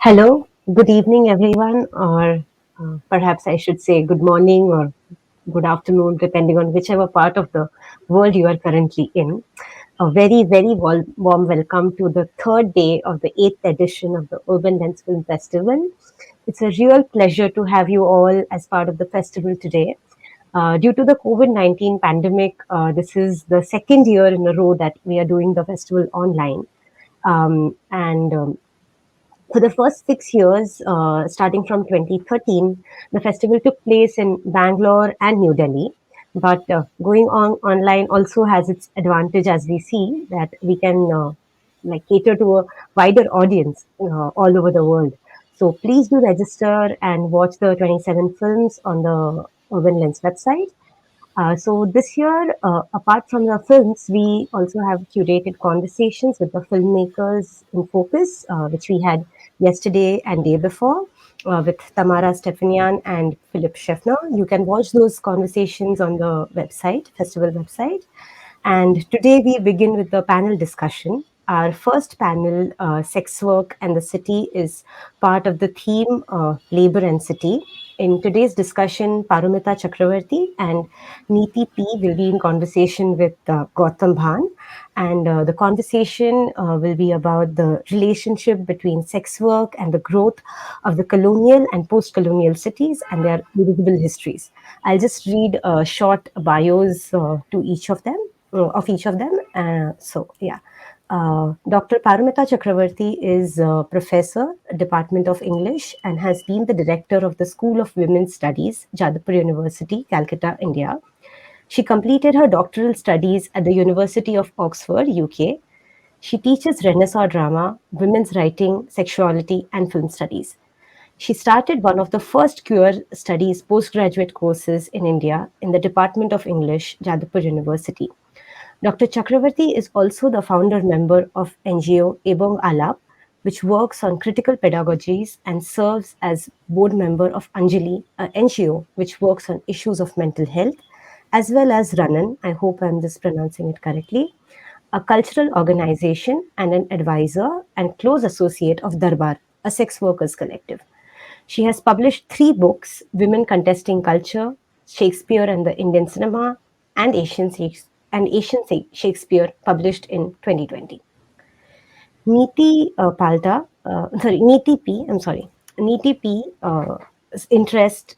Hello, good evening, everyone, or perhaps I should say good morning or good afternoon, depending on whichever part of the world you are currently in. A very, very warm welcome to the third day of the eighth edition of the Urban Lens Film Festival. It's a real pleasure to have you all as part of the festival today. Due to the COVID-19 pandemic, this is the second year in a row that we are doing the festival online. And for the first 6 years, starting from 2013, the festival took place in Bangalore and New Delhi. But going on online also has its advantage, as we see that we can cater to a wider audience all over the world. So please do register and watch the 27 films on the Urban Lens website. So this year, apart from the films, we also have curated conversations with the filmmakers in focus, which we had yesterday and day before with Tamara Stefanian and Philip Scheffner. You can watch those conversations on the website, festival website. And today we begin with the panel discussion. Our first panel, Sex Work and the City, is part of the theme Labor and City. In today's discussion, Paromita Chakravarti and Neethi P will be in conversation with Gautam Bhan. And the conversation will be about the relationship between sex work and the growth of the colonial and post-colonial cities and their irreversible histories. I'll just read short bios to each of them of each of them. Dr. Paromita Chakravarti is a professor, Department of English, and has been the director of the School of Women's Studies, Jadavpur University, Calcutta, India. She completed her doctoral studies at the University of Oxford, UK. She teaches Renaissance drama, women's writing, sexuality, and film studies. She started one of the first queer studies postgraduate courses in India in the Department of English, Jadavpur University. Dr. Chakravarti is also the founder member of NGO EbongAalaap, which works on critical pedagogies and serves as board member of Anjali, an NGO which works on issues of mental health, as well as Ranan, I hope I'm just pronouncing it correctly, a cultural organization and an advisor and close associate of Durbar, a sex workers collective. She has published three books: Women Contesting Culture, Shakespeare and the Indian Cinema, and Asian Shakespeare, published in 2020. Neethi P. Interest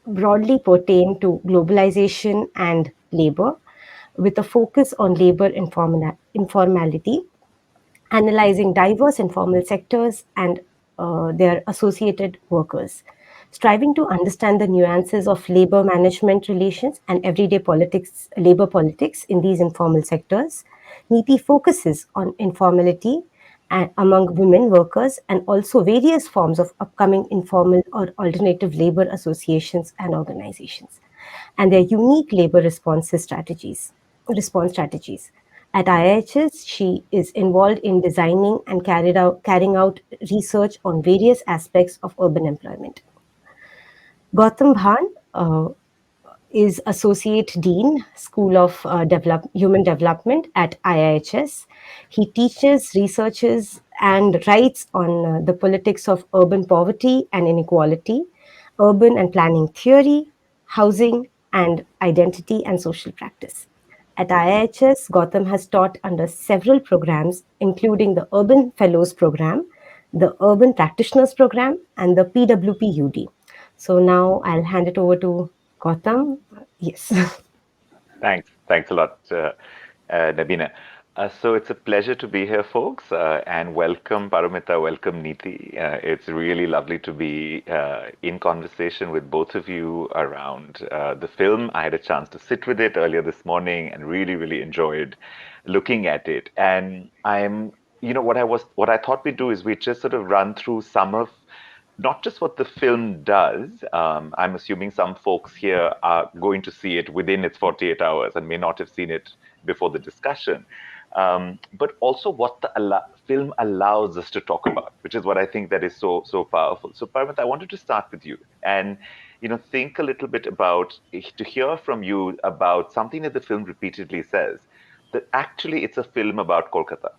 broadly pertain to globalization and labor, with a focus on labor informality, analyzing diverse informal sectors and their associated workers, striving to understand the nuances of labor management relations and everyday labor politics in these informal sectors. Neethi focuses on informality among women workers and also various forms of upcoming informal or alternative labor associations and organizations, and their unique labor response strategies. At IIHS, she is involved in designing and carrying out research on various aspects of urban employment. Gautam Bhan is Associate Dean, School of Human Development at IIHS. He teaches, researches, and writes on the politics of urban poverty and inequality, urban and planning theory, housing, and identity and social practice. At IIHS, Gautam has taught under several programs, including the Urban Fellows Program, the Urban Practitioners Program, and the PWPUD. So now I'll hand it over to Gautam. Yes. Thanks a lot, Nabina. So it's a pleasure to be here, folks, and welcome Paromita, welcome Neethi. It's really lovely to be in conversation with both of you around the film. I had a chance to sit with it earlier this morning and really enjoyed looking at it. And what I thought we'd do is we just sort of run through some of not just what the film does. I'm assuming some folks here are going to see it within its 48 hours and may not have seen it before the discussion, but also what the film allows us to talk about, which is what I think that is so powerful. So, Paramit, I wanted to start with you and think a little bit about, to hear from you about something that the film repeatedly says, that actually it's a film about Kolkata.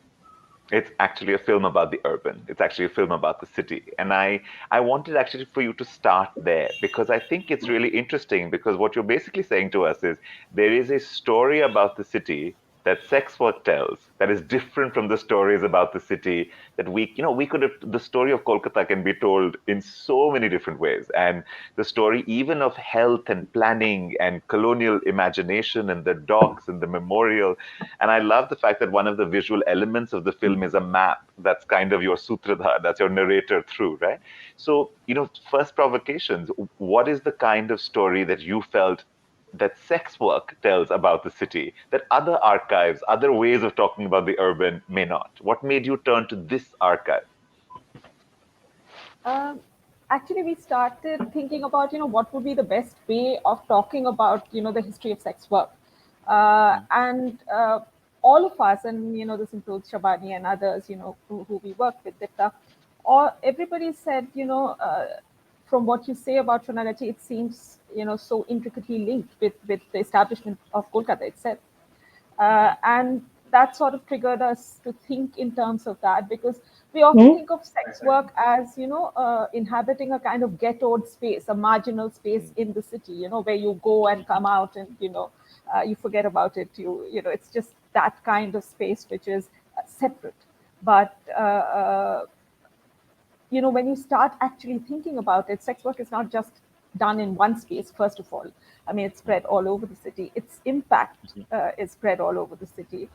It's actually a film about the urban. It's actually a film about the city. And I wanted actually for you to start there because I think it's really interesting because what you're basically saying to us is there is a story about the city that sex work tells that is different from the stories about the city that we could have the story of Kolkata can be told in so many different ways. And the story even of health and planning and colonial imagination and the docks and the memorial, and I love the fact that one of the visual elements of the film is a map that's kind of your sutradhar, that's your narrator through, right? So, first provocations, what is the kind of story that you felt that sex work tells about the city that other archives, other ways of talking about the urban may not? What made you turn to this archive? Um, Actually, we started thinking about, what would be the best way of talking about, the history of sex work. And all of us, and, this includes Shabani and others, who we work with, Ditta, or everybody said, from what you say about Shonagachi, it seems, so intricately linked with the establishment of Kolkata itself. And that sort of triggered us to think in terms of that, because we often think of sex work as inhabiting a kind of ghettoed space, a marginal space in the city, where you go and come out, and you forget about it. It's just that kind of space which is separate. But when you start actually thinking about it, sex work is not just done in one space, first of all. I mean, it's spread all over the city. Its impact is spread all over the city.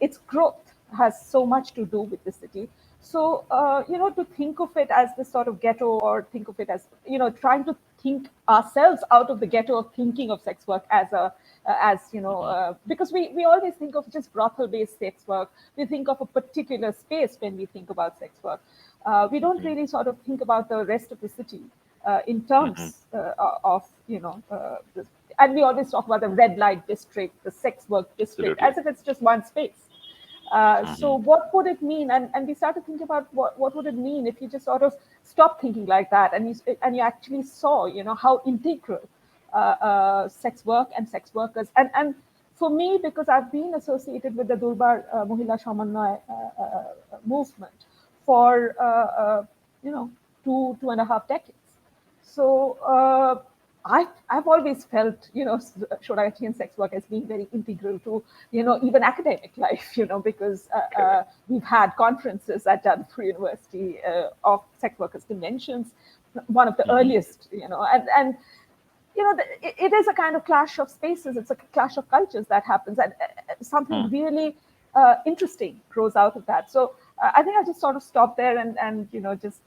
Its growth has so much to do with the city. So, to think of it as this sort of ghetto, or think of it as, trying to think ourselves out of the ghetto of thinking of sex work as because we always think of just brothel-based sex work. We think of a particular space when we think about sex work. We don't really sort of think about the rest of the city in terms of this. And we always talk about the red light district, the sex work district, Absolutely. as if it's just one space. So what would it mean? And we started thinking about what would it mean if you just sort of stop thinking like that, and you actually saw how integral sex work and sex workers, and for me, because I've been associated with the Durbar Mohila Samanvay movement for two and a half decades. So I've always felt Shoragachi and sex work as being very integral to even academic life, because we've had conferences at Jadavpur University of sex workers conventions, one of the earliest, and it is a kind of clash of spaces. It's a clash of cultures that happens, and something really interesting grows out of that. So I think I'll just sort of stop there and just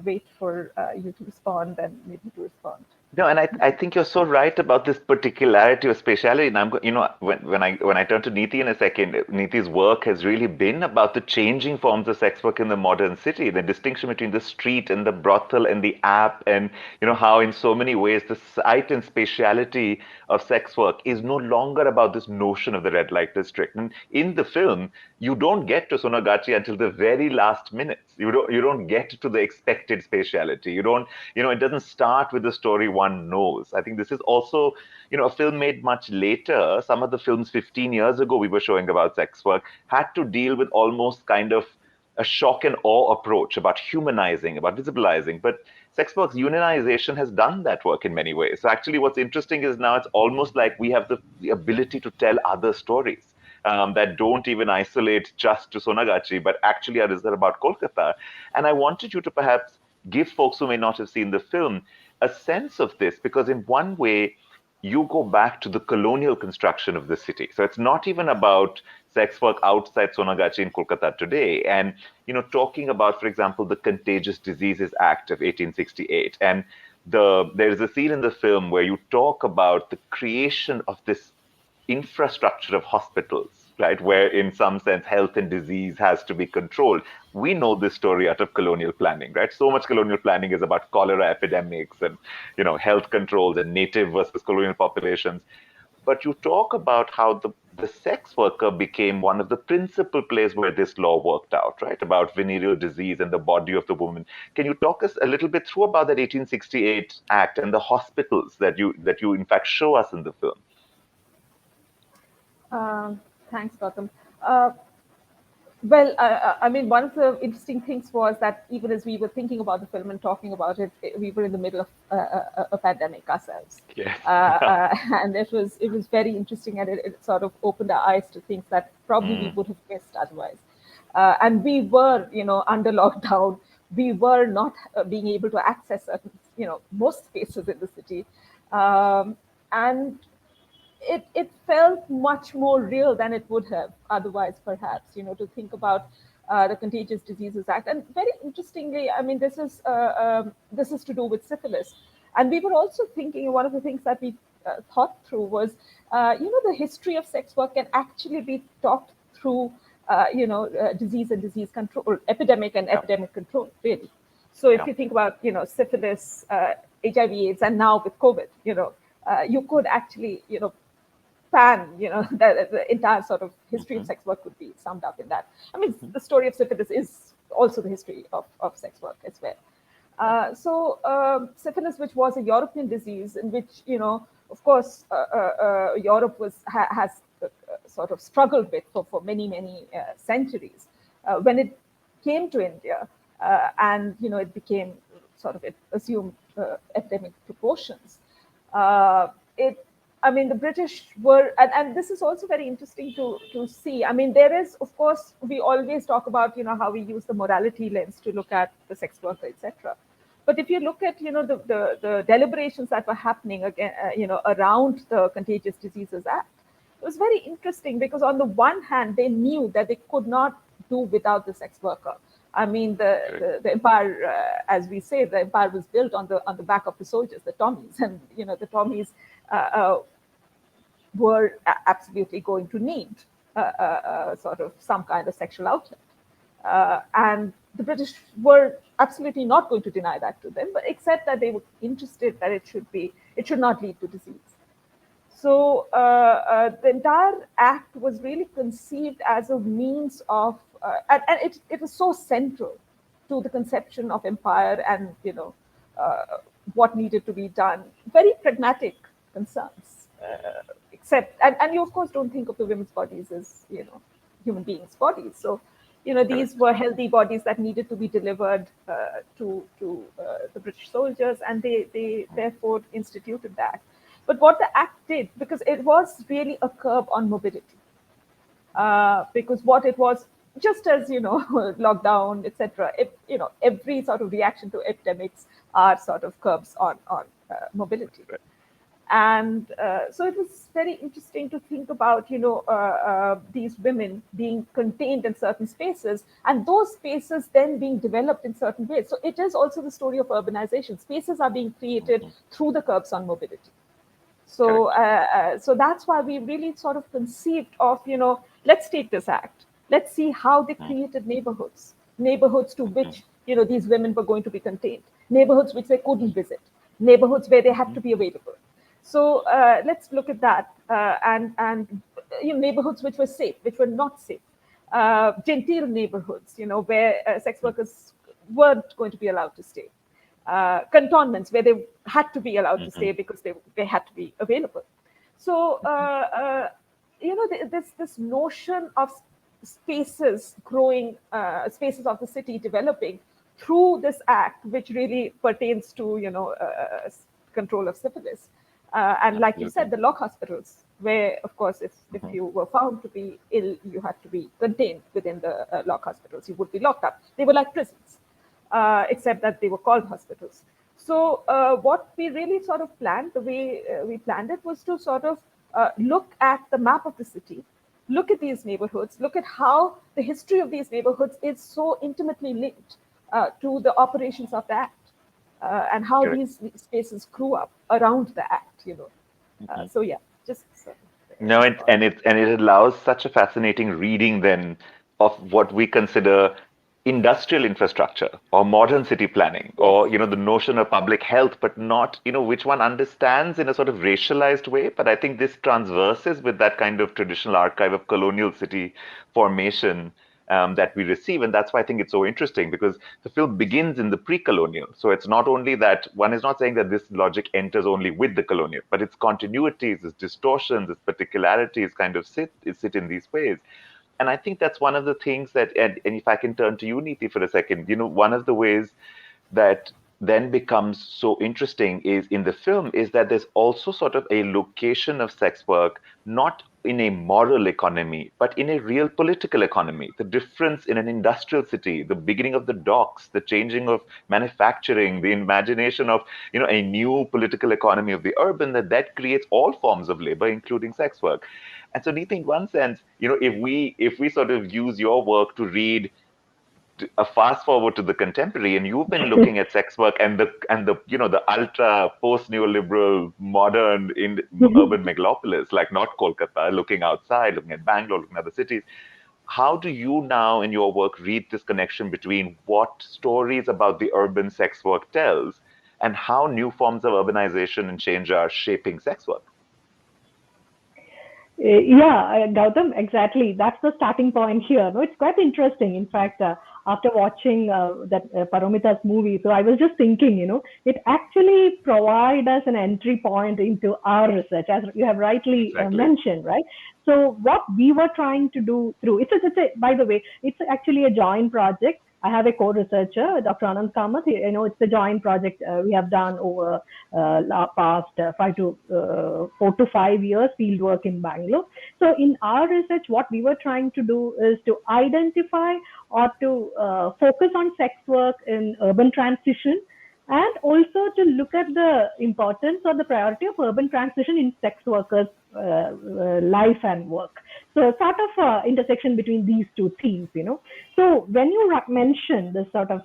wait for you to respond and maybe to respond. No, and I think you're so right about this particularity or speciality. And when I turn to Neethi in a second, Neethi's work has really been about the changing forms of sex work in the modern city, the distinction between the street and the brothel and the app, and how in so many ways the site and spatiality of sex work is no longer about this notion of the red light district. And in the film, you don't get to Sonagachi until the very last minutes. You don't get to the expected spatiality. You don't, it doesn't start with the story one knows. I think this is also, a film made much later. Some of the films 15 years ago we were showing about sex work had to deal with almost kind of a shock and awe approach about humanizing, about visibilizing. But sex work's unionization has done that work in many ways. So actually what's interesting is now it's almost like we have the ability to tell other stories. That don't even isolate just to Sonagachi, but actually are about Kolkata. And I wanted you to perhaps give folks who may not have seen the film a sense of this, because in one way, you go back to the colonial construction of the city. So it's not even about sex work outside Sonagachi in Kolkata today. And, talking about, for example, the Contagious Diseases Act of 1868. And there's a scene in the film where you talk about the creation of this infrastructure of hospitals, right, where in some sense health and disease has to be controlled. We know this story out of colonial planning, right? So much colonial planning is about cholera epidemics and health controls and native versus colonial populations. But you talk about how the sex worker became one of the principal places where this law worked out, right? About venereal disease and the body of the woman. Can you talk us a little bit through about that 1868 act and the hospitals that you in fact show us in the film? Um, Thanks, Gautam. Uh, Well, I mean, one of the interesting things was that even as we were thinking about the film and talking about it, we were in the middle of a pandemic ourselves, Yes. and it was very interesting, and it sort of opened our eyes to things that probably we Mm, would have missed otherwise. And we were, under lockdown, we were not being able to access certain, most spaces in the city, and it felt much more real than it would have otherwise, perhaps, to think about the Contagious Diseases Act. And very interestingly, I mean, this is to do with syphilis. And we were also thinking, one of the things that we thought through was, the history of sex work can actually be talked through, disease and disease control, or epidemic and yeah. epidemic control, really. So if Yeah. you think about, syphilis, HIV/AIDS, and now with COVID, you could actually, pan, the entire sort of history of Mhm. sex work could be summed up in that. I mean, the story of syphilis is also the history of sex work as well. Yeah. Syphilis, which was a European disease, in which, of course, Europe has sort of struggled with for many, many centuries. When it came to India, and it became sort of, it assumed epidemic proportions. It I mean, the British were, and this is also very interesting to see. I mean, there is, of course, we always talk about, how we use the morality lens to look at the sex worker, etc. But if you look at, the deliberations that were happening again, around the Contagious Diseases Act, it was very interesting because on the one hand, they knew that they could not do without the sex worker. I mean, Correct. the empire, as we say, the empire was built on the back of the soldiers, the Tommies, and the Tommies were absolutely going to need sort of some kind of sexual outlet. And the British were absolutely not going to deny that to them, but except that they were interested that it should not lead to disease. So the entire act was really conceived as a means of, and it was so central to the conception of empire and what needed to be done. Very pragmatic concerns, except and you of course don't think of the women's bodies as human beings' bodies. So these Correct. were healthy bodies that needed to be delivered to the British soldiers, and they therefore instituted that. But what the act did, because it was really a curb on mobility, because what it was, just as lockdown, etc. Every sort of reaction to epidemics are sort of curbs on mobility. Right. And so it was very interesting to think about these women being contained in certain spaces, and those spaces then being developed in certain ways. So it is also the story of urbanization. Spaces are being created Mhm. through the curbs on mobility. So, Correct. so that's why we really sort of conceived of, let's take this act. Let's see how they Mm, created neighborhoods to mhm, which, these women were going to be contained, neighborhoods which they couldn't visit, neighborhoods where they had mhm, to be available. So let's look at that, and neighborhoods which were safe, which were not safe, genteel neighborhoods, where sex workers weren't going to be allowed to stay, cantonments where they had to be allowed to mhm, stay because they had to be available. So, this notion of spaces growing, spaces of the city developing through this act, which really pertains to control of syphilis, and like you said, absolutely. the lock hospitals, where of course, if Mhm. you were found to be ill, you had to be contained within the lock hospitals. You would be locked up. They were like prisons, except that they were called hospitals. So what we really sort of planned, the way we planned it, was to sort of look at the map of the city, look at these neighborhoods, look at how the history of these neighborhoods is so intimately linked to the operations of the act, and how Correct. these spaces grew up around the act. Mhm. So yeah, just sort of No, your thoughts. and it allows such a fascinating reading then of what we consider industrial infrastructure or modern city planning Yes. or the notion of public health, but not which one understands in a sort of racialized way. But I think this transverses with that kind of traditional archive of colonial city formation that we receive. And that's why I think it's so interesting because the film begins in the pre-colonial. So it's not only that one is not saying that this logic enters only with the colonial, but its continuities, its distortions, its particularities kind of sit in these ways. And I think that's one of the things that, and if I can turn to you, Neethi, for a second, one of the ways that then becomes so interesting is in the film is that there's also sort of a location of sex work, not in a moral economy, but in a real political economy. The difference in an industrial city, the beginning of the docks, the changing of manufacturing, the imagination of a new political economy of the urban, that creates all forms of labor, including sex work. And so, Neethi, in one sense, if we sort of use your work to read a fast forward to the contemporary, and you've been looking at sex work and the ultra post neoliberal modern in urban megalopolis, like not Kolkata, looking outside, looking at Bangalore, looking at the cities. How do you now in your work read this connection between what stories about the urban sex work tells and how new forms of urbanization and change are shaping sex work? Yeah, Gautam, exactly. That's the starting point here. No, it's quite interesting. In fact, after watching that Paromita's movie, so I was just thinking, it actually provides us an entry point into our research, as you have rightly mentioned, right? So what we were trying to do through by the way, it's actually a joint project. I have a co-researcher, Dr. Anand Kamath. It's a joint project we have done over past 4 to 5 years field work in Bangalore. So in our research, what we were trying to do is to identify or to focus on sex work in urban transition, and also to look at the importance or the priority of urban transition in sex workers' life and work. So sort of intersection between these two themes, So when you mention this sort of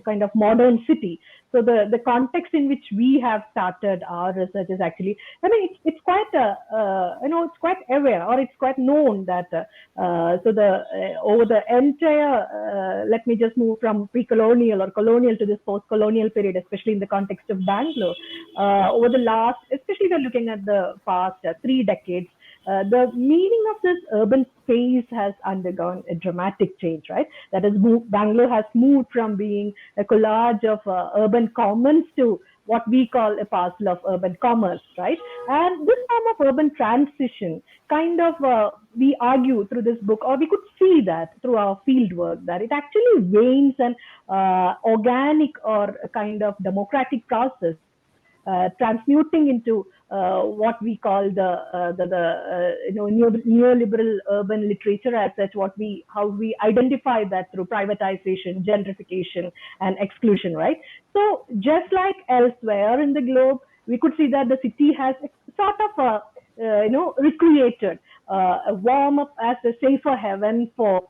kind of modern city, so the context in which we have started our research is actually, it's quite it's quite aware, or it's quite known that over the entire let me just move from pre-colonial or colonial to this post-colonial period, especially in the context of Bangalore, over the last, especially if you're looking at the past 3 decades, the meaning of this urban space has undergone a dramatic change, right? That is, Bangalore has moved from being a collage of urban commons to what we call a parcel of urban commerce, right? And this form of urban transition kind of, we argue through this book, or we could see that through our field work, that it actually wanes an organic or a kind of democratic process, transmuting into what we call the neoliberal urban literature as such. How we identify that through privatization, gentrification, and exclusion, right? So just like elsewhere in the globe, we could see that the city has sort of recreated a warm up as a safer haven for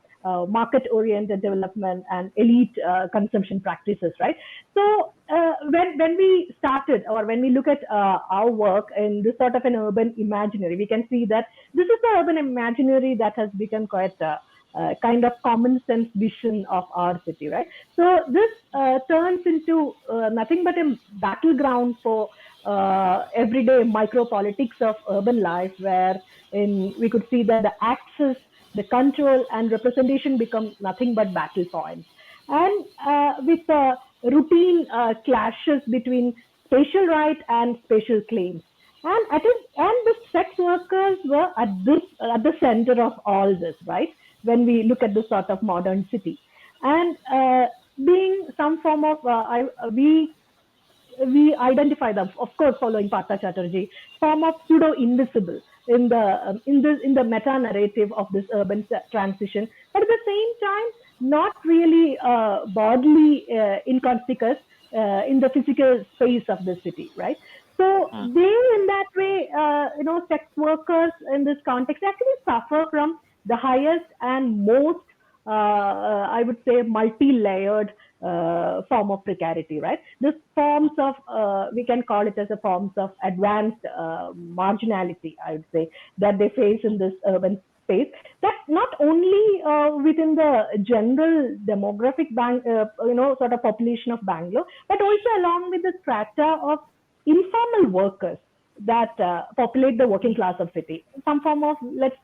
market-oriented development and elite consumption practices, right? So when we started, or when we look at our work in this sort of an urban imaginary, we can see that this is the urban imaginary that has become quite kind of common sense vision of our city, right? So this turns into nothing but a battleground for everyday micro-politics of urban life, where we could see that the access, the control, and representation become nothing but battle points. And with routine clashes between spatial right and spatial claims. And the sex workers were at the center of all this, right? When we look at this sort of modern city, and being some form of we identify them, of course, following Partha Chatterjee, form of pseudo invisible in the meta narrative of this urban transition, but at the same time, not really broadly inconspicuous in the physical space of the city, right? So they, in that way, sex workers in this context actually suffer from the highest and most, I would say, multi-layered form of precarity, right? This forms of, we can call it as a forms of advanced marginality, I would say, that they face in this urban space. That not only within the general demographic sort of population of Bangalore, but also along with the strata of informal workers that populate the working class of city. Some form of, let's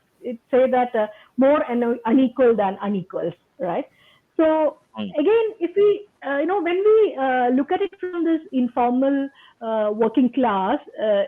say that more unequal than unequals, right? So again, if we, when we look at it from this informal working class,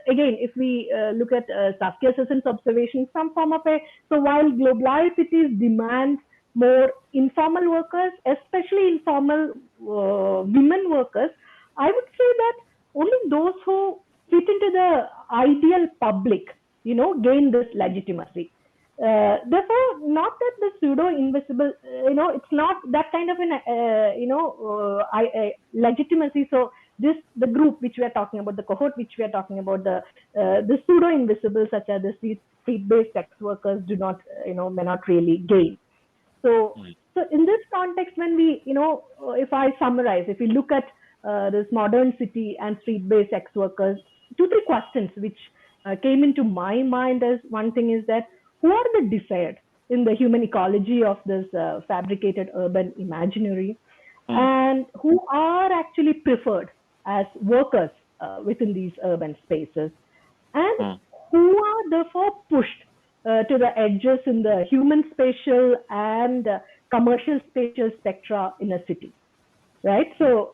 again, if we look at Saskia Sassen's observation, some form of so while globalized cities demand more informal workers, especially informal women workers, I would say that only those who fit into the ideal public, gain this legitimacy. Therefore, not that the pseudo invisible, it's not that kind of an, legitimacy. So the group which we are talking about, the cohort which we are talking about, the pseudo invisible, such as the street-based sex workers, do not, may not really gain. So in this context, when we, if I summarize, if we look at this modern city and street-based sex workers, 2-3 questions which came into my mind as one thing is that who are the desired in the human ecology of this fabricated urban imaginary, and who are actually preferred as workers within these urban spaces, and who are therefore pushed to the edges in the human spatial and commercial spatial spectra in a city, right? So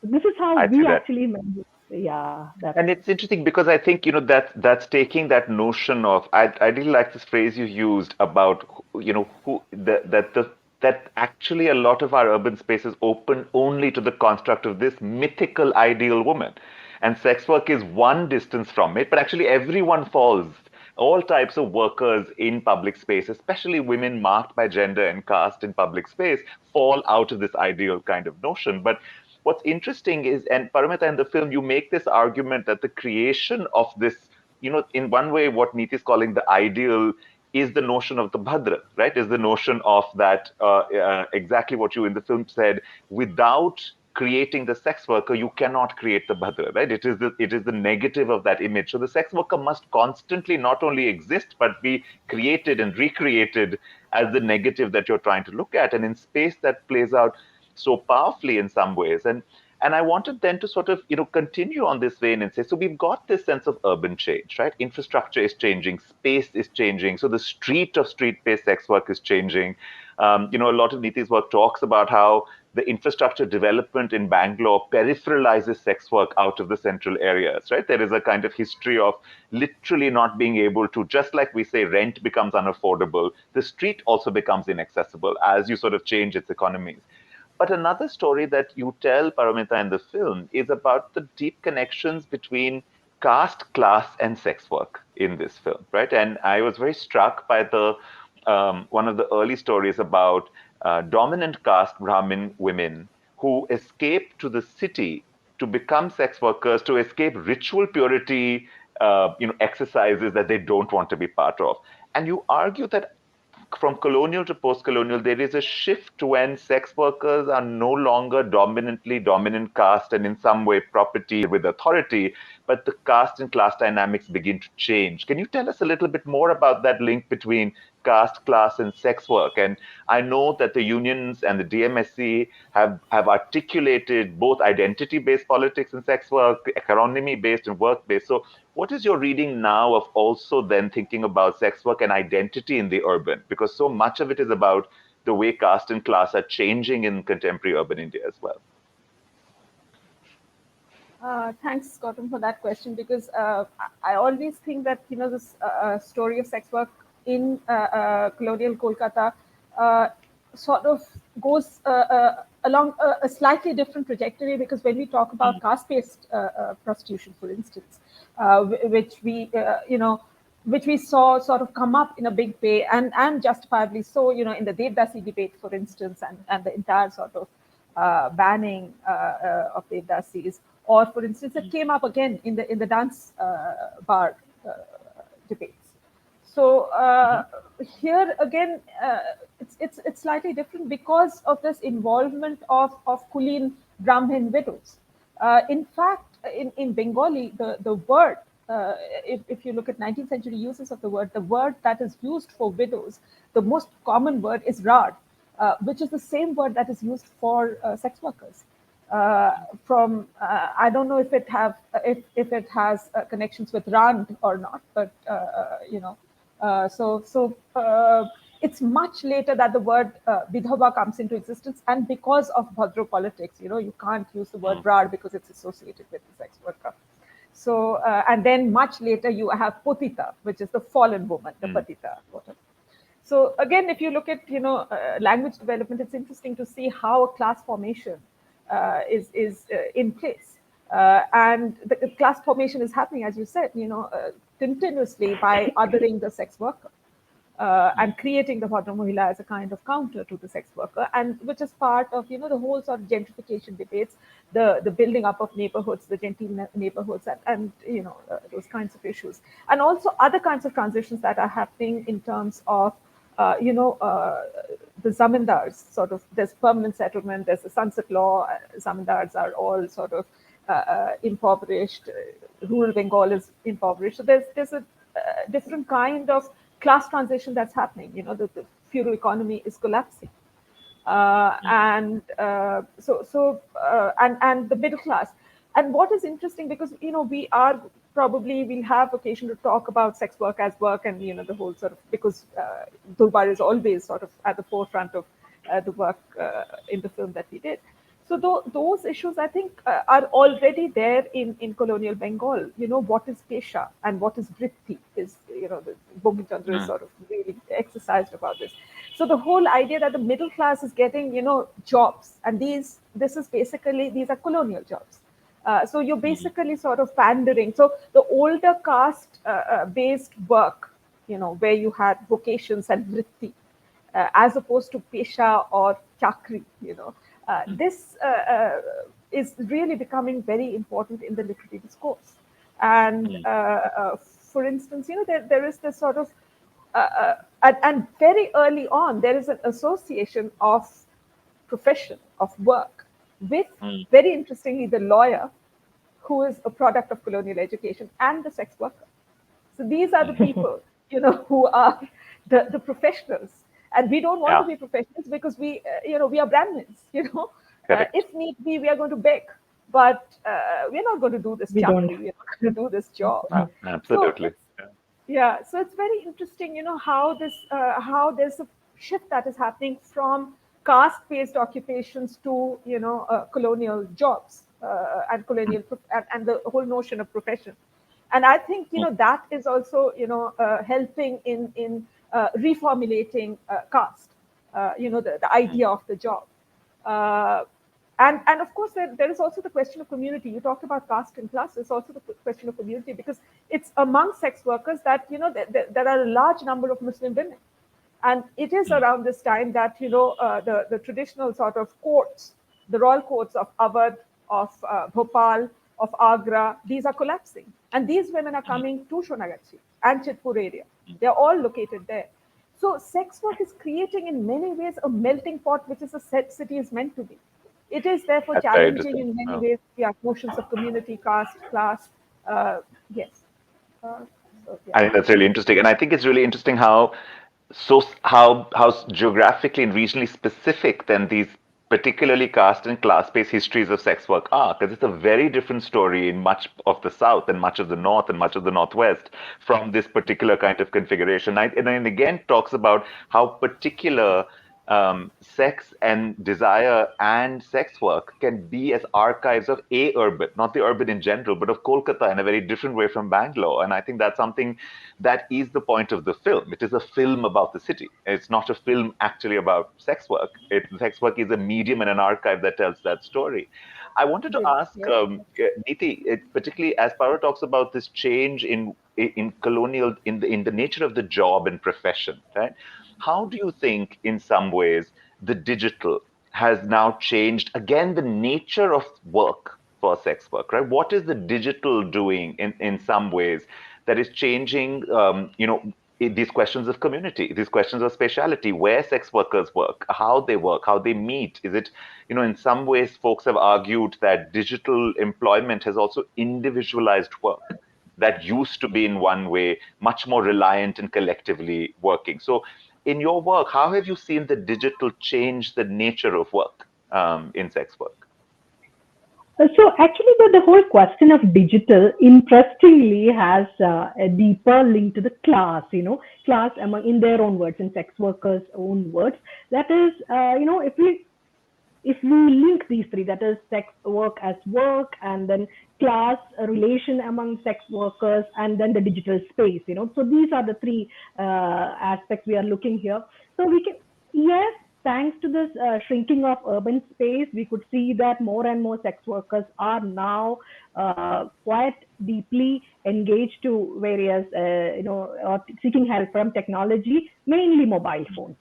this is how I see we that. actually measure. Yeah, that's And it's interesting because I think, that's taking that notion of, I really like this phrase you used about, that actually a lot of our urban spaces open only to the construct of this mythical ideal woman. And sex work is one distance from it, but actually everyone falls. All types of workers in public space, especially women marked by gender and caste in public space, fall out of this ideal kind of notion. But what's interesting is, and Paramita, in the film, you make this argument that the creation of this, in one way, what Neethi is calling the ideal is the notion of the Bhadra, right? Is the notion of that, exactly what you in the film said, without creating the sex worker, you cannot create the Bhadra, right? It is the negative of that image. So the sex worker must constantly not only exist, but be created and recreated as the negative that you're trying to look at. And in space, that plays out so powerfully in some ways. And I wanted then to sort of, continue on this vein and say, so we've got this sense of urban change, right? Infrastructure is changing, space is changing. So the street of street-based sex work is changing. A lot of Neethi's work talks about how the infrastructure development in Bangalore peripheralizes sex work out of the central areas, right? There is a kind of history of literally not being able to, just like we say, rent becomes unaffordable, the street also becomes inaccessible as you sort of change its economies. But another story that you tell, Paramita, in the film is about the deep connections between caste, class, and sex work in this film, right? And I was very struck by the one of the early stories about dominant caste Brahmin women who escape to the city to become sex workers, to escape ritual purity, exercises that they don't want to be part of. And you argue that from colonial to post-colonial, there is a shift when sex workers are no longer dominantly dominant caste and in some way property with authority, but the caste and class dynamics begin to change. Can you tell us a little bit more about that link between caste, class, and sex work? And I know that the unions and the DMSC have articulated both identity-based politics in sex work, economy-based and work-based. So what is your reading now of also then thinking about sex work and identity in the urban? Because so much of it is about the way caste and class are changing in contemporary urban India as well. Thanks, Gautam, for that question, because I always think that this story of sex work in colonial Kolkata sort of goes along a slightly different trajectory, because when we talk about caste-based prostitution, for instance, which we saw sort of come up in a big way, and justifiably so, in the Devdasi debate, for instance, and the entire sort of banning of Devdasis. Or, for instance, it came up again in the dance bar debates. So here again, it's slightly different because of this involvement of Kulin Brahmin widows. In fact, in Bengali, the word, if you look at 19th century uses of the word that is used for widows, the most common word is rad, which is the same word that is used for sex workers. I don't know if it has connections with Rand or not, but it's much later that the word vidhava comes into existence, and because of Bhadra politics, you can't use the word brad because it's associated with the sex worker. So, and then much later you have potita, which is the fallen woman, the patita. So again, if you look at language development, it's interesting to see how a class formation is in place, and the class formation is happening, as you said, continuously by othering the sex worker. And creating the Bhadra Mahila as a kind of counter to the sex worker, and which is part of the whole sort of gentrification debates, the building up of neighborhoods, the genteel neighborhoods, and those kinds of issues, and also other kinds of transitions that are happening in terms of the zamindars. Sort of, there's permanent settlement, there's the sunset law. Zamindars are all sort of impoverished. Rural Bengal is impoverished. So there's a different kind of class transition that's happening. The feudal economy is collapsing, and the middle class. And what is interesting, because we'll have occasion to talk about sex work as work, and the whole sort of, because Durbar is always sort of at the forefront of the work in the film that we did. So those issues, I think, are already there in colonial Bengal. What is pesha and what is vritti is, the Bankim Chandra is sort of really exercised about this. So the whole idea that the middle class is getting, jobs, and these are colonial jobs. So you're basically sort of pandering. So the older caste based work, where you had vocations and vritti, as opposed to pesha or chakri, this is really becoming very important in the literary discourse. And for instance, there is this sort of, and very early on, there is an association of profession, of work, with, very interestingly, the lawyer, who is a product of colonial education, and the sex worker. So these are the people, who are the professionals. And we don't want to be professionals because we are Brahmins, if need be, we are going to beg, but we're not going to do this chakri, we're not going to do this job. Absolutely. So it's very interesting, how there's a shift that is happening from caste-based occupations to, colonial jobs, and colonial, and the whole notion of profession. And I think, that is also, helping in reformulating caste, the idea of the job. And of course, there is also the question of community. You talked about caste and class. There's also the question of community, because it's among sex workers that, there are a large number of Muslim women. And it is around this time that, the traditional sort of courts, the royal courts of Awadh, of Bhopal, of Agra, these are collapsing. And these women are coming to Sonagachi and Chitpur area. They're all located there. So sex work is creating in many ways a melting pot, which is a set city is meant to be. It is therefore challenging in many ways the notions of community, caste, class. Yes. I think that's really interesting. And I think it's really interesting how geographically and regionally specific then these particularly caste and class-based histories of sex work are, because it's a very different story in much of the South and much of the North and much of the Northwest from this particular kind of configuration. And then again talks about how particular sex and desire and sex work can be as archives of a urban, not the urban in general, but of Kolkata in a very different way from Bangalore. And I think that's something that is the point of the film. It is a film about the city. It's not a film actually about sex work. Sex work is a medium and an archive that tells that story. I wanted to ask Neethi, particularly as Paro talks about this change in colonial, in the nature of the job and profession, right? How do you think, in some ways, the digital has now changed, again, the nature of work for sex work, right? What is the digital doing in some ways that is changing, these questions of community, these questions of speciality, where sex workers work, how they meet? Is it, in some ways, folks have argued that digital employment has also individualized work that used to be in one way, much more reliant and collectively working. So in your work, how have you seen the digital change the nature of work in sex work? So actually, the whole question of digital, interestingly, has a deeper link to the class. Class among, in their own words, in sex workers' own words. That is, if we link these three, that is sex work as work, and then class relation among sex workers, and then the digital space. So these are the three aspects we are looking here. So we can, yes, thanks to this shrinking of urban space, we could see that more and more sex workers are now quite deeply engaged to various, or seeking help from technology, mainly mobile phones.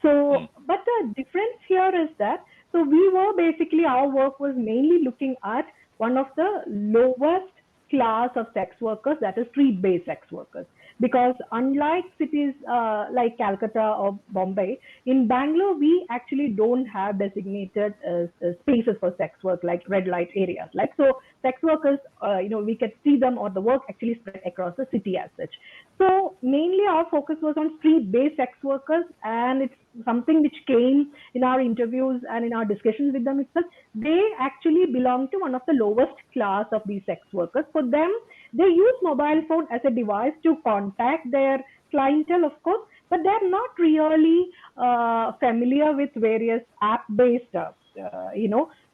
Mm, So, but the difference here is that, so we were basically, our work was mainly looking at one of the lowest class of sex workers, that is street-based sex workers. Because unlike cities like Calcutta or Bombay, in Bangalore, we actually don't have designated spaces for sex work like red light areas. Like, so sex workers, we can see them, or the work actually spread across the city as such. So mainly our focus was on street-based sex workers, and it's something which came in our interviews and in our discussions with them itself. They actually belong to one of the lowest class of these sex workers. For them, they use mobile phone as a device to contact their clientele, of course, but they're not really familiar with various app-based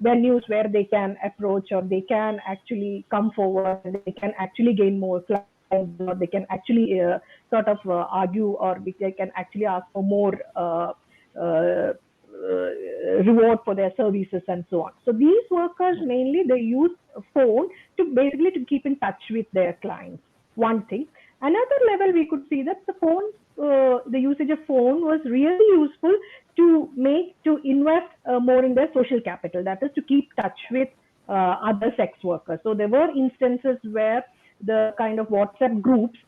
venues where they can approach, or they can actually come forward, and they can actually gain more clients, or they can actually sort of argue, or they can actually ask for more uh, reward for their services and so on. So these workers, mainly they use a phone to basically to keep in touch with their clients. One thing. Another level, we could see that the phone, the usage of phone was really useful to invest more in their social capital. That is to keep touch with other sex workers. So there were instances where the kind of WhatsApp groups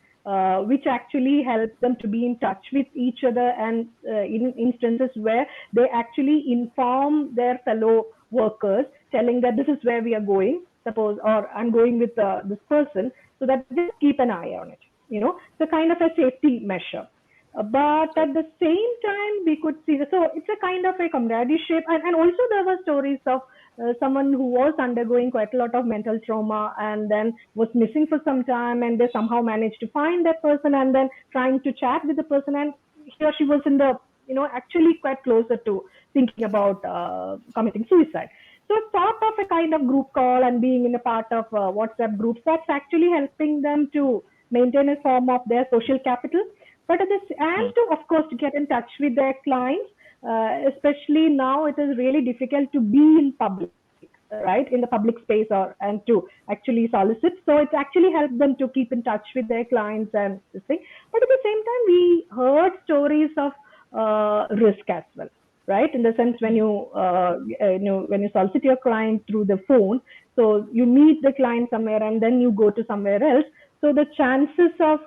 which actually help them to be in touch with each other, and in instances where they actually inform their fellow workers, telling that this is where we are going, suppose, or I'm going with this person, so that just keep an eye on it. So kind of a safety measure. But at the same time, we could see so it's a kind of a comradeship, and also there were stories of someone who was undergoing quite a lot of mental trauma, and then was missing for some time, and they somehow managed to find that person, and then trying to chat with the person, and he or she was in the, actually quite closer to thinking about committing suicide. So sort of a kind of group call, and being in a part of WhatsApp groups, that's actually helping them to maintain a form of their social capital, but at this, and mm, to, of course, to get in touch with their clients. Especially now, it is really difficult to be in public, right, in the public space, or and to actually solicit. So it actually helped them to keep in touch with their clients and this thing. But at the same time, we heard stories of risk as well, right? In the sense, when when you solicit your client through the phone, so you meet the client somewhere and then you go to somewhere else. So the chances of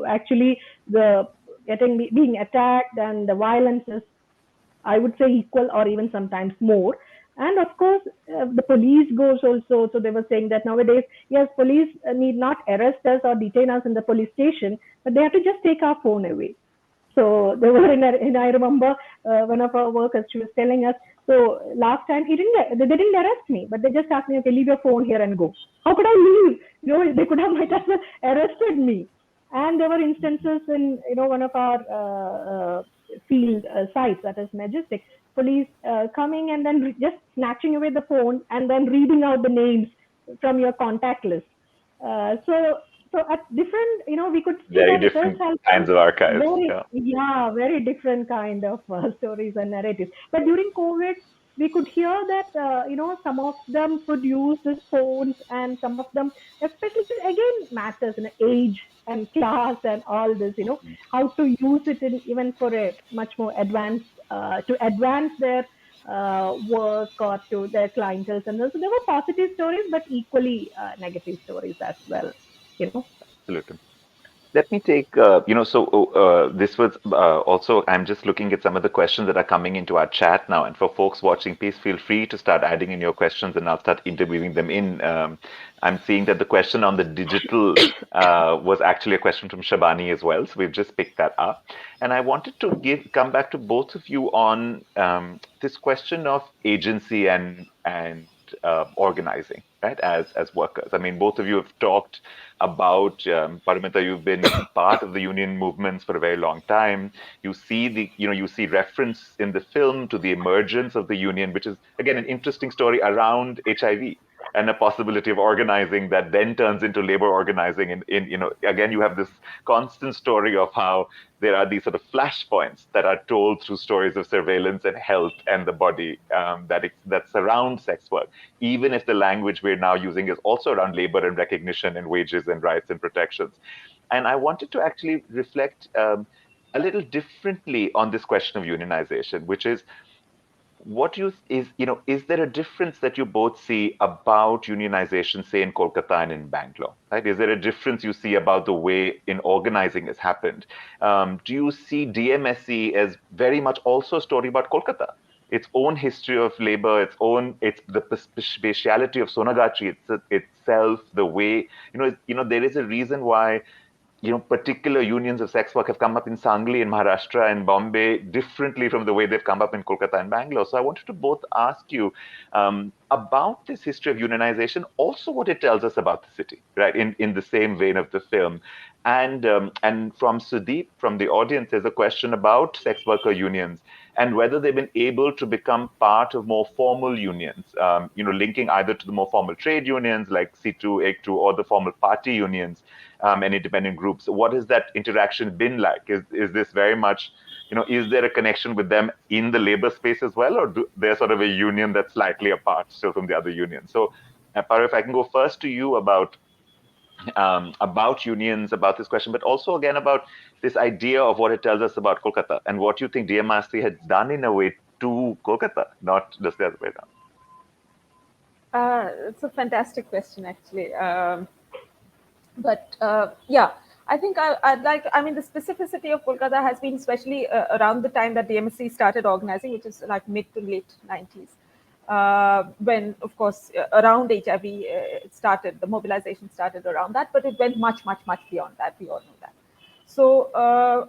actually the getting being attacked and the violence is, I would say, equal or even sometimes more. And of course, the police goes also. So they were saying that nowadays, yes, police need not arrest us or detain us in the police station, but they have to just take our phone away. So they were in I remember one of our workers, she was telling us, so last time they didn't arrest me, but they just asked me, okay, leave your phone here and go. How could I leave? They could have might as well arrested me. And there were instances in, one of our field sites, that is Majestic, police coming and then just snatching away the phone and then reading out the names from your contact list. So at different, we could see very that it is different helpful. kinds of archives. Very, Yeah. yeah, very different kind of stories and narratives. But during COVID, we could hear that, some of them could use the phones, and some of them, especially again, matters in age and class and all this, how to use it in, even for a much more advanced, to advance their work or to their clientele. And so there were positive stories, but equally negative stories as well, you know. Absolutely. Let me take, so this was also, I'm just looking at some of the questions that are coming into our chat now. And for folks watching, please feel free to start adding in your questions and I'll start interweaving them in. I'm seeing that the question on the digital was actually a question from Shabani as well. So we've just picked that up. And I wanted to come back to both of you on this question of agency and organizing, right, as workers. I mean, both of you have talked about, Paramita, you've been part of the union movements for a very long time. You see you see reference in the film to the emergence of the union, which is, again, an interesting story around HIV and a possibility of organizing that then turns into labor organizing. Again, you have this constant story of how there are these sort of flashpoints that are told through stories of surveillance and health and the body, that surround sex work, even if the language we're now using is also around labor and recognition and wages and rights and protections. And I wanted to actually reflect a little differently on this question of unionization, which is, is there a difference that you both see about unionization, say in Kolkata and in Bangalore, right? Is there a difference you see about the way in organizing has happened? Do you see DMSE as very much also a story about Kolkata, its own history of labor, it's the speciality of Sonagachi itself, the way, there is a reason why particular unions of sex work have come up in Sangli in Maharashtra and Bombay differently from the way they've come up in Kolkata and Bangalore. So I wanted to both ask you about this history of unionization, also what it tells us about the city, right? In the same vein of the film. And from Sudeep, from the audience, there's a question about sex worker unions and whether they've been able to become part of more formal unions, linking either to the more formal trade unions like C2, EG2, or the formal party unions and independent groups. What has that interaction been like? Is this very much, is there a connection with them in the labor space as well, or they're sort of a union that's slightly apart still from the other unions? So, Paro, if I can go first to you about unions, about this question, but also again about this idea of what it tells us about Kolkata and what you think DMRC has done in a way to Kolkata, not just the other way around. It's a fantastic question, actually. Yeah, I think the specificity of Kolkata has been especially around the time that DMSC started organizing, which is like mid to late 90s. When, of course, around HIV, it started, the mobilization started around that, but it went much, much, much beyond that. We all know that. So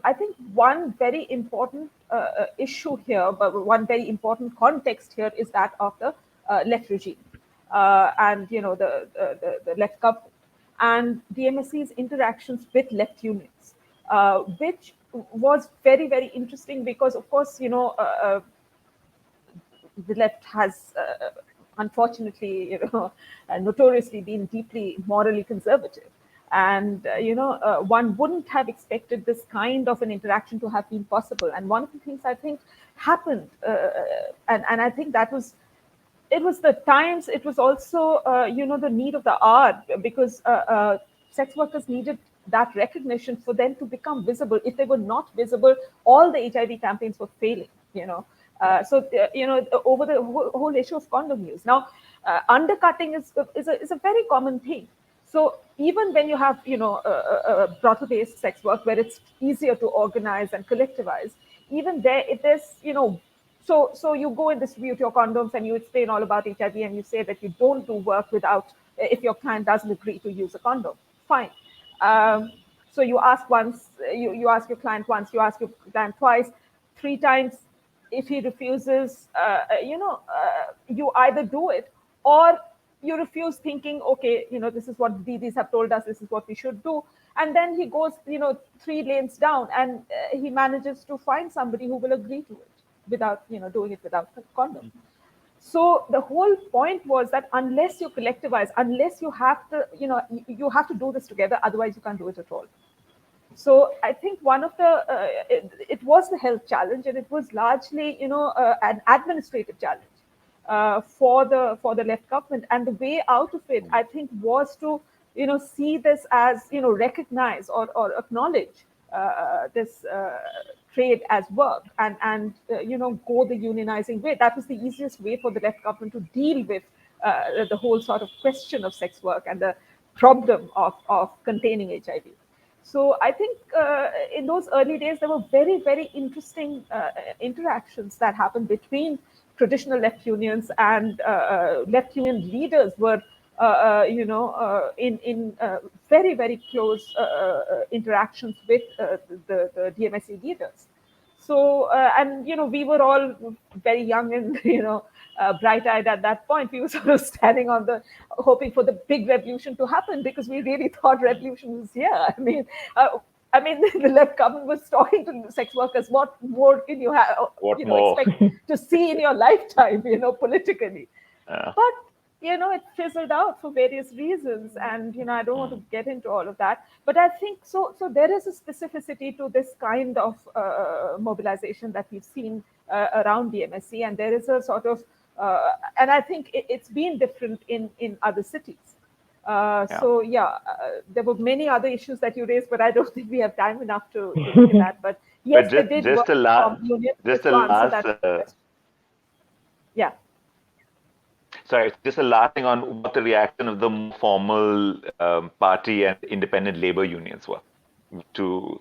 I think one very important issue here, but one very important context here is that of the left regime and, the left government and DMSC's interactions with left unions, which was very, very interesting because, of course, the left has unfortunately, notoriously been deeply morally conservative. And, one wouldn't have expected this kind of an interaction to have been possible. And one of the things I think happened, and I think it was the times, it was also, the need of the hour, because sex workers needed that recognition for them to become visible. If they were not visible, all the HIV campaigns were failing, over the whole issue of condom use. Now, undercutting is a very common thing. So even when you have, brothel-based sex work where it's easier to organize and collectivize, even there it is, so you go and distribute your condoms and you explain all about HIV and you say that you don't do work without, if your client doesn't agree to use a condom. Fine. So you ask once, you ask your client once, you ask your client twice, 3 times. If he refuses, you either do it or you refuse, thinking, okay, this is what DDs have told us, this is what we should do. And then he goes, 3 lanes down and he manages to find somebody who will agree to it without, doing it without a condom. So the whole point was that unless you collectivize, unless you have to, you have to do this together, otherwise you can't do it at all. So I think one of the, it was the health challenge, and it was largely, an administrative challenge for the left government. And the way out of it, I think, was to, see this as, recognize or acknowledge this trade as work and go the unionizing way. That was the easiest way for the left government to deal with the whole sort of question of sex work and the problem of containing HIV. So I think in those early days, there were very, very interesting interactions that happened between traditional left unions, and left union leaders were, in very, very close interactions with the DMSE leaders. And we were all very young and bright-eyed at that point. We were sort of standing on hoping for the big revolution to happen, because we really thought revolution was here. I mean, the left government was talking to sex workers. What more can you have? What more? Expect to see in your lifetime? Politically. Yeah. But it fizzled out for various reasons, and I don't want to get into all of that. But I think so there is a specificity to this kind of mobilization that we've seen around the MSc, and there is a sort of and I think it's been different in other cities. There were many other issues that you raised, but I don't think we have time enough to look at that. But yes, but just a last yeah. Sorry, just a last thing on what the reaction of the more formal party and independent labor unions were to.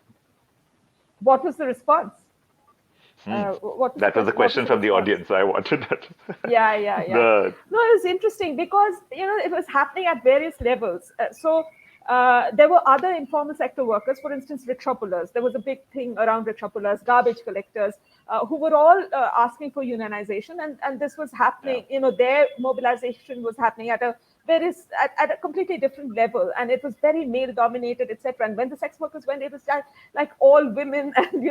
What was the response? That was the question from the audience. I wanted that. Yeah. No, it was interesting because it was happening at various levels. There were other informal sector workers, for instance, rickshaw pullers. There was a big thing around rickshaw pullers, garbage collectors, who were all asking for unionization, and this was happening. Yeah. Their mobilization was happening at a completely different level, and it was very male dominated, etc. And when the sex workers went, it was like all women, and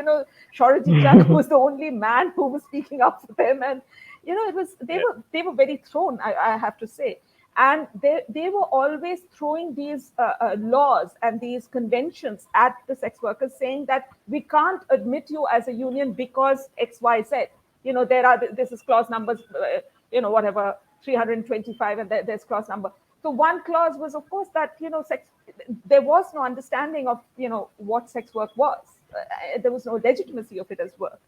Shoraji Chand was the only man who was speaking up for them, and it was they were very thrown, I have to say. And they were always throwing these laws and these conventions at the sex workers, saying that we can't admit you as a union because X, Y, Z. This is clause numbers, whatever, 325, and there's clause number. So one clause was, of course, that there was no understanding of what sex work was. There was no legitimacy of it as work.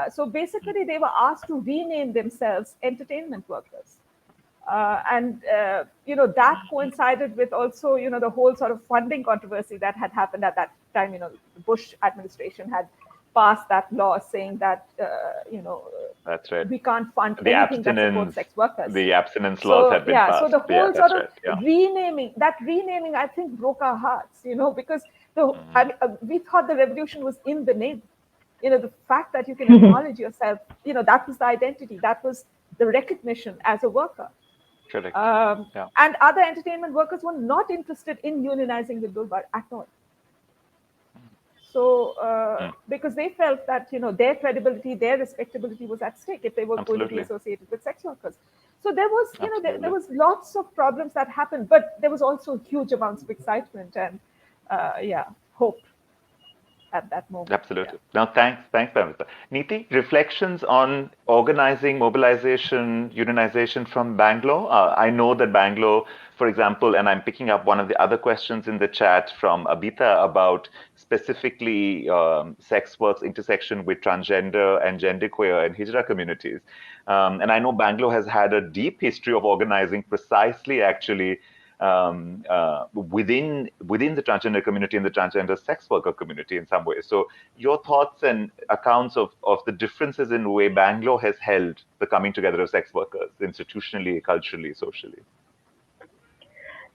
So basically, they were asked to rename themselves entertainment workers. That coincided with also, the whole sort of funding controversy that had happened at that time. The Bush administration had passed that law saying that, that's right, we can't fund anything that supports sex workers. The abstinence laws had been passed. So the whole sort of renaming, I think, broke our hearts, because we thought the revolution was in the name. The fact that you can acknowledge yourself, that was the identity, that was the recognition as a worker. And other entertainment workers were not interested in unionizing with Durbar at all. So, because they felt that their credibility, their respectability was at stake if they were going to be associated with sex workers. So there was, there was lots of problems that happened, but there was also huge amounts of excitement and, hope at that moment. Absolutely. Now, thanks, Paromita. Neethi, reflections on organizing, mobilization, unionization from Bangalore. I know that Bangalore, for example, and I'm picking up one of the other questions in the chat from Abita about specifically sex work's intersection with transgender and genderqueer and Hijra communities. And I know Bangalore has had a deep history of organizing precisely, actually, within the transgender community and the transgender sex worker community in some ways. So your thoughts and accounts of the differences in the way Bangalore has held the coming together of sex workers institutionally, culturally, socially.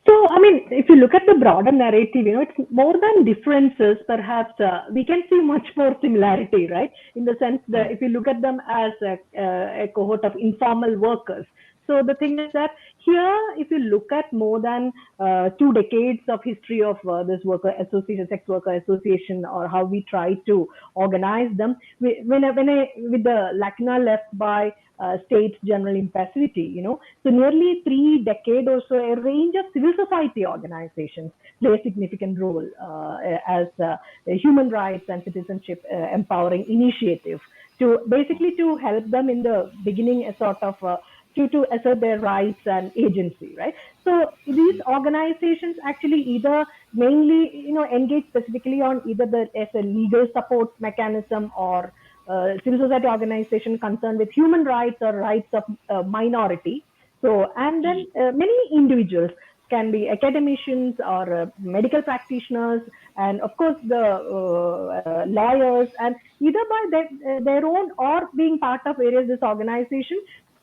So, if you look at the broader narrative, it's more than differences. Perhaps we can see much more similarity, right? In the sense that if you look at them as a cohort of informal workers. So the thing is that here, if you look at more than 2 decades of history of this worker association, sex worker association, or how we try to organize them, with the lacuna left by state general impassivity, so nearly 3 decades or so, a range of civil society organizations play a significant role as human rights and citizenship empowering initiative to basically to help them in the beginning, a sort of to assert their rights and agency, right? So these organizations actually either mainly, engage specifically on either as a legal support mechanism or civil society organization concerned with human rights or rights of minority. So, and then many individuals can be academicians or medical practitioners, and of course the lawyers, and either by their own or being part of various this organization,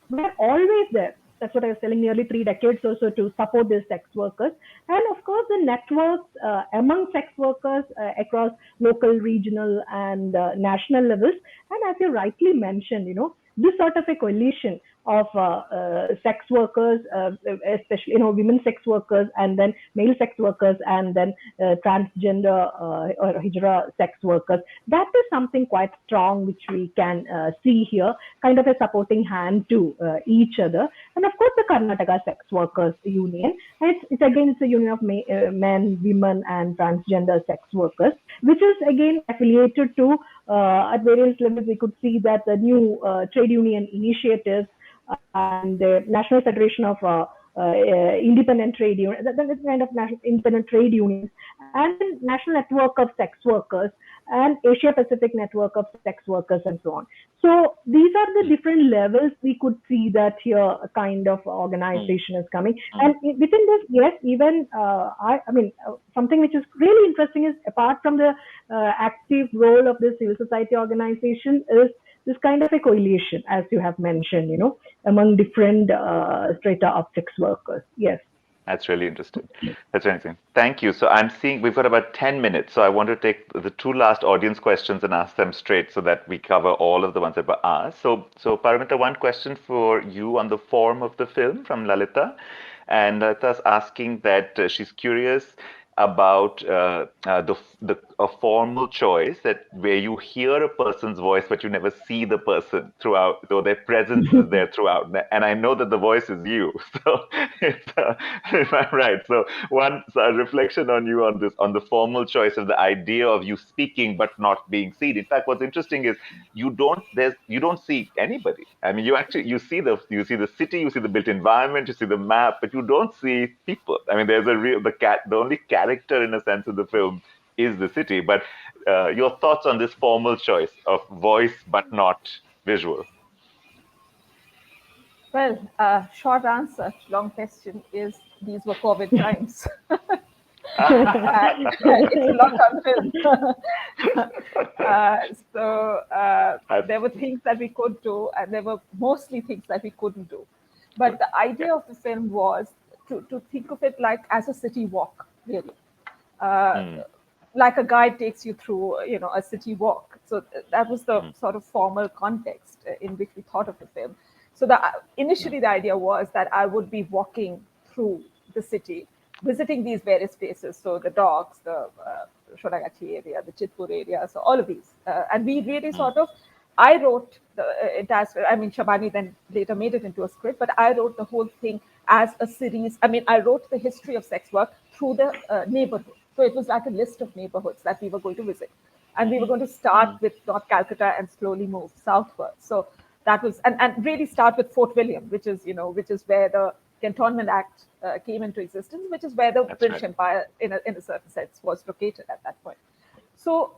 were always there that's what I was telling, nearly 3 decades or so to support these sex workers. And of course, the networks among sex workers across local, regional, and national levels. And as you rightly mentioned, this sort of a coalition of sex workers, especially women sex workers, and then male sex workers, and then transgender or hijra sex workers. That is something quite strong which we can see here, kind of a supporting hand to each other. And of course, the Karnataka Sex Workers Union. It's again it's a union of men, women, and transgender sex workers, which is again affiliated to at various levels. We could see that the new trade union initiatives and the National Federation of Independent Trade Unions, that kind of national independent trade unions, and the National Network of Sex Workers, and Asia Pacific Network of Sex Workers, and so on. So these are the different levels we could see that here a kind of organization is coming. And within this, yes, even something which is really interesting is, apart from the active role of the civil society organization, is this kind of a coalition, as you have mentioned, among different strata of sex workers. Yes. That's really interesting. That's really interesting. Thank you. So I'm seeing we've got about 10 minutes. So I want to take the 2 last audience questions and ask them straight so that we cover all of the ones that were asked. So Paramita, one question for you on the form of the film from Lalita. And Lalita's asking that she's curious about a formal choice that where you hear a person's voice but you never see the person throughout, though their presence is there throughout. And I know that the voice is you, so it's, if I'm right. So one reflection on you on this, on the formal choice of the idea of you speaking but not being seen. In fact, what's interesting is you don't see anybody. I mean, you see the city, you see the built environment, you see the map, but you don't see people. I mean, there's the only character in a sense of the film is the city. But your thoughts on this formal choice of voice but not visual? Well, short answer, long question is these were COVID times. It's a lockdown film. There were things that we could do, and there were mostly things that we couldn't do. But the idea of the film was to think of it like as a city walk, really. Like a guide takes you through, a city walk. So that was the sort of formal context in which we thought of the film. So initially the idea was that I would be walking through the city, visiting these various places. So the docks, the Shodagati area, the Chitpur area, so all of these. And we really I wrote the entire script. I mean, Shabani then later made it into a script, but I wrote the whole thing as a series. I mean, I wrote the history of sex work through the neighborhood. So it was like a list of neighborhoods that we were going to visit. And we were going to start with North Calcutta and slowly move southward. So that was, and really start with Fort William, which is where the Cantonment Act came into existence, which is where the British Empire, in a certain sense, was located at that point. So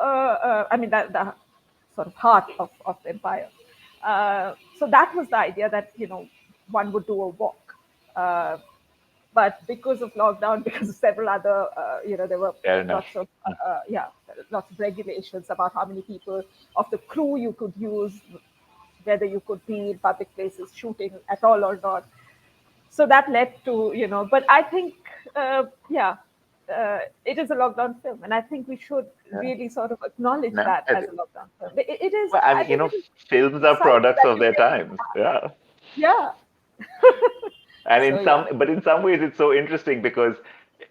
I mean, the sort of heart of the empire. So that was the idea that, one would do a walk. But because of lockdown, because of several other, there were lots of regulations about how many people of the crew you could use, whether you could be in public places shooting at all or not. So that led to, but I think, it is a lockdown film, and I think we should really sort of acknowledge that as a lockdown film. It is. Well, I mean, films are products of their times. Yeah. Yeah. And in some ways, it's so interesting because,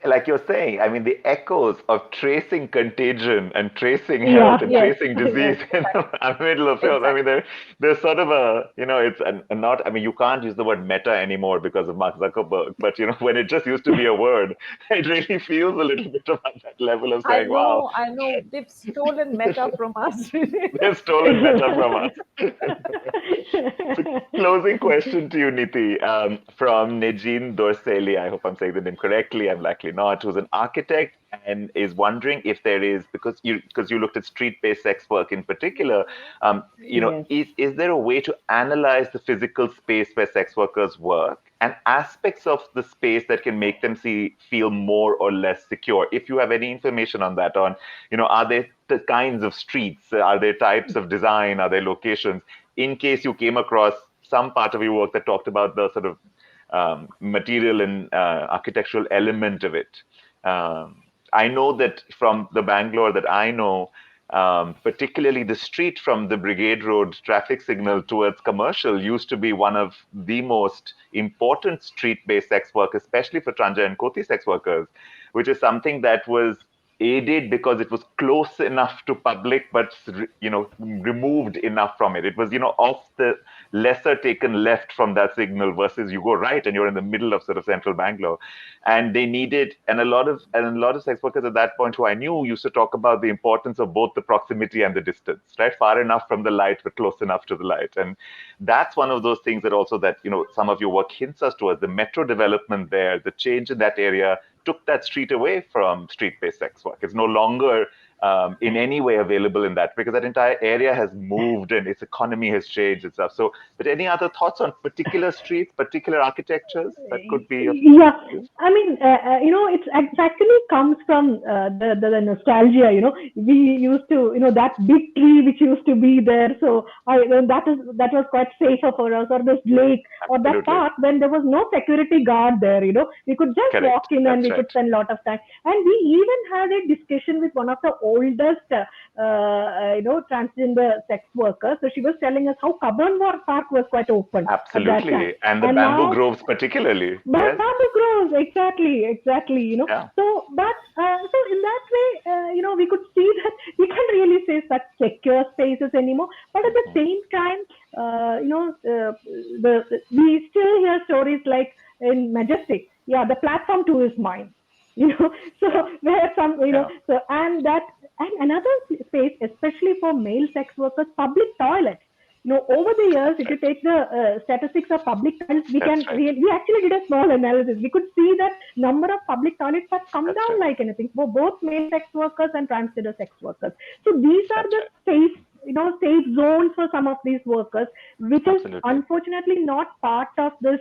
like you're saying, I mean, the echoes of tracing contagion and tracing health and tracing disease in the middle of film. I mean, there's sort of it's not. I mean, you can't use the word meta anymore because of Mark Zuckerberg. But when it just used to be a word, it really feels a little bit of that level of saying, "Wow, I know, they've stolen meta from us." They've stolen meta from us. So, closing question to you, Neethi, from Nejin Dorseli. I hope I'm saying the name correctly. I'm likely not. Who's an architect and is wondering if there is, because you looked at street-based sex work in particular. Is there a way to analyze the physical space where sex workers work and aspects of the space that can make them feel more or less secure? If you have any information on that, are there the kinds of streets? Are there types of design? Are there locations? In case you came across some part of your work that talked about the sort of material and architectural element of it. I know that from the Bangalore that I know, particularly the street from the Brigade Road traffic signal towards Commercial used to be one of the most important street-based sex work, especially for Tranja and Koti sex workers, which is something that was aided because it was close enough to public, but removed enough from it. It was off the lesser taken left from that signal versus you go right and you're in the middle of sort of central Bangalore. And they needed, and a lot of sex workers at that point who I knew used to talk about the importance of both the proximity and the distance, right? Far enough from the light, but close enough to the light. And that's one of those things that also that, some of your work hints us towards. The metro development there, the change in that area took that street away from street-based sex work. It's no longer in any way available in that, because that entire area has moved and its economy has changed and stuff. So, but any other thoughts on particular streets, particular architectures that could be? Yeah, I mean, it actually comes from the nostalgia. We used to, that big tree which used to be there. So that was quite safer for us. Or this lake, or that park when there was no security guard there. We could just walk in and we could spend a lot of time. And we even had a discussion with one of the oldest, transgender sex workers. So she was telling us how Kaban Park was quite open. Absolutely, and the bamboo groves particularly. But bamboo groves, exactly. Yeah. So, but so in that way, we could see that we can't really say such secure spaces anymore. But at the same time, we still hear stories like in Majestic. Yeah, the platform 2 is mine. So where some, so and another space, especially for male sex workers, public toilets. Over the years, if you take the statistics of public toilets, we actually did a small analysis. We could see that number of public toilets have come down like anything for both male sex workers and transgender sex workers. So these are the safe zones for some of these workers, which is unfortunately not part of this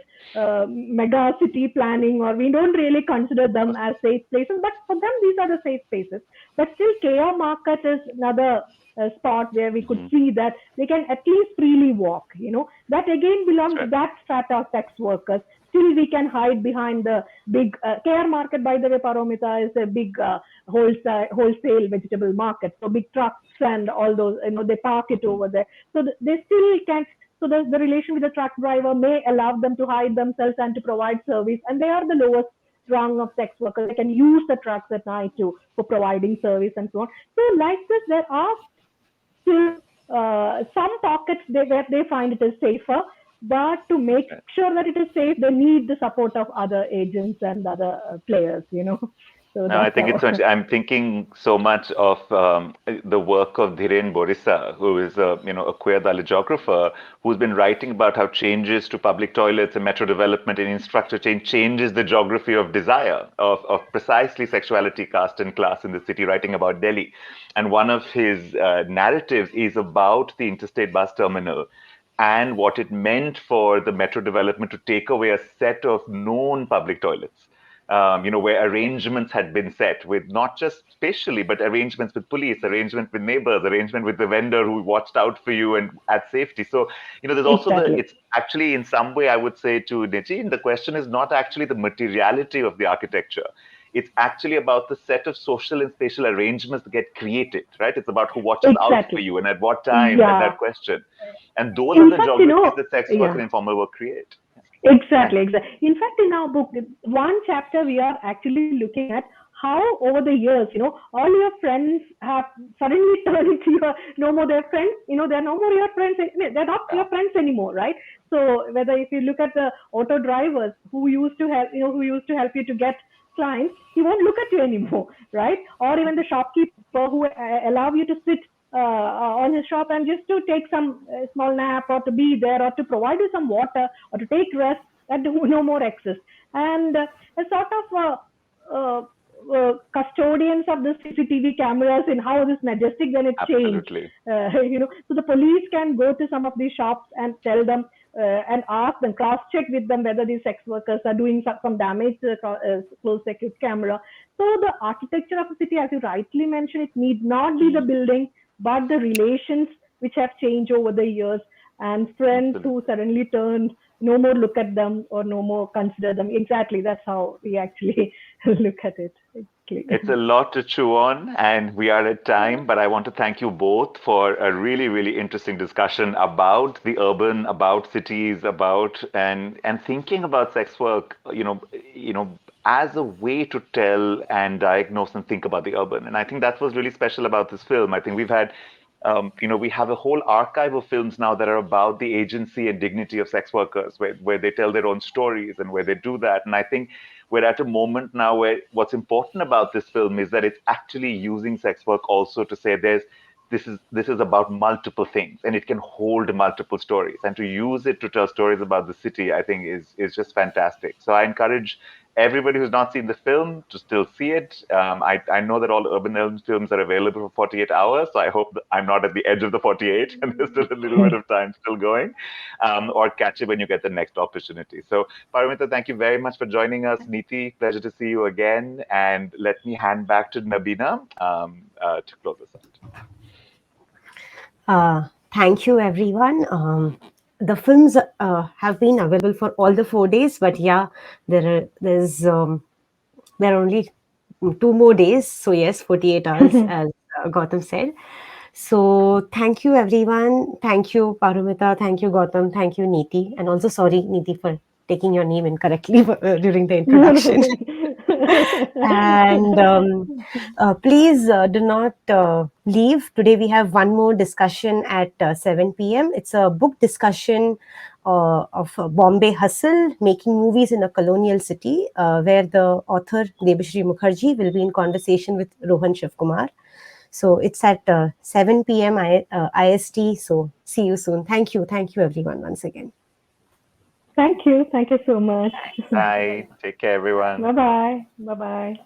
mega city planning, or we don't really consider them as safe places. But for them, these are the safe spaces. But still, KR Market is another spot where we could see that they can at least freely walk. That again belongs to that strata of sex workers. Still, we can hide behind the big KR Market. By the way, Paromita is a big wholesale vegetable market. So big trucks and all those, they park it over there. So they still can. So the relation with the truck driver may allow them to hide themselves and to provide service. And they are the lowest rung of sex workers. They can use the trucks at night for providing service and so on. So like this, there are still some pockets where they find it is safer, but to make sure that it is safe, they need the support of other agents and other players, So no, I think I'm thinking so much of the work of Dhiren Borisa, who is a queer Dalit geographer, who's been writing about how changes to public toilets and metro development and infrastructure changes the geography of desire, of precisely sexuality, caste and class in the city, writing about Delhi. And one of his narratives is about the interstate bus terminal and what it meant for the metro development to take away a set of known public toilets. Where arrangements had been set with not just spatially, but arrangements with police, arrangement with neighbors, arrangement with the vendor who watched out for you and at safety. So, there's also it's actually in some way, I would say to Neethi, the question is not actually the materiality of the architecture. It's actually about the set of social and spatial arrangements that get created, right? It's about who watches out for you and at what time, and that question. And those are the geographies that sex work and informal work create. Exactly. In fact, in our book, one chapter we are actually looking at how over the years, all your friends have suddenly turned into no more their friends, they're no more your friends, they're not your friends anymore, right? So whether if you look at the auto drivers who used to help, who used to help you to get clients, he won't look at you anymore, right? Or even the shopkeeper who allow you to sit on his shop and just to take some small nap or to be there or to provide you some water or to take rest, that no more exists. And a sort of custodians of the CCTV cameras in how this Majestic when it changed. So the police can go to some of these shops and tell them and ask them, cross-check with them whether these sex workers are doing some damage to the closed-circuit camera. So the architecture of the city, as you rightly mentioned, it need not be the building, but the relations which have changed over the years. and friends who suddenly turned no more look at them or no more consider them. Exactly, that's how we actually look at it. It's a lot to chew on, and we are at time, but I want to thank you both for a really, really interesting discussion about the urban, about cities, about and thinking about sex work, as a way to tell and diagnose and think about the urban. And I think that's what's really special about this film. I think we've had we have a whole archive of films now that are about the agency and dignity of sex workers, where they tell their own stories and where they do that. And I think we're at a moment now where what's important about this film is that it's actually using sex work also to say this is about multiple things, and it can hold multiple stories. And to use it to tell stories about the city, I think is just fantastic. So I encourage everybody who's not seen the film to still see it. I know that all urban elements films are available for 48 hours, so I hope that I'm not at the edge of the 48 and there's still a little bit of time still going, or catch it when you get the next opportunity. So Paromita, thank you very much for joining us. Neethi, pleasure to see you again. And let me hand back to Nabina to close us out. Thank you, everyone. The films have been available for all the 4 days, but yeah, there are only 2 more days. So yes, 48 hours, as Gautam said. So thank you, everyone. Thank you, Paromita. Thank you, Gautam. Thank you, Neethi. And also sorry, Neethi, for taking your name incorrectly during the introduction. And please do not leave. Today we have one more discussion at 7 p.m. It's a book discussion of Bombay Hustle, Making Movies in a Colonial City, where the author Debashri Mukherjee will be in conversation with Rohan Shivkumar. So it's at 7 p.m. IST. So see you soon. Thank you everyone once again. Thank you so much. Bye. Take care, everyone. Bye-bye.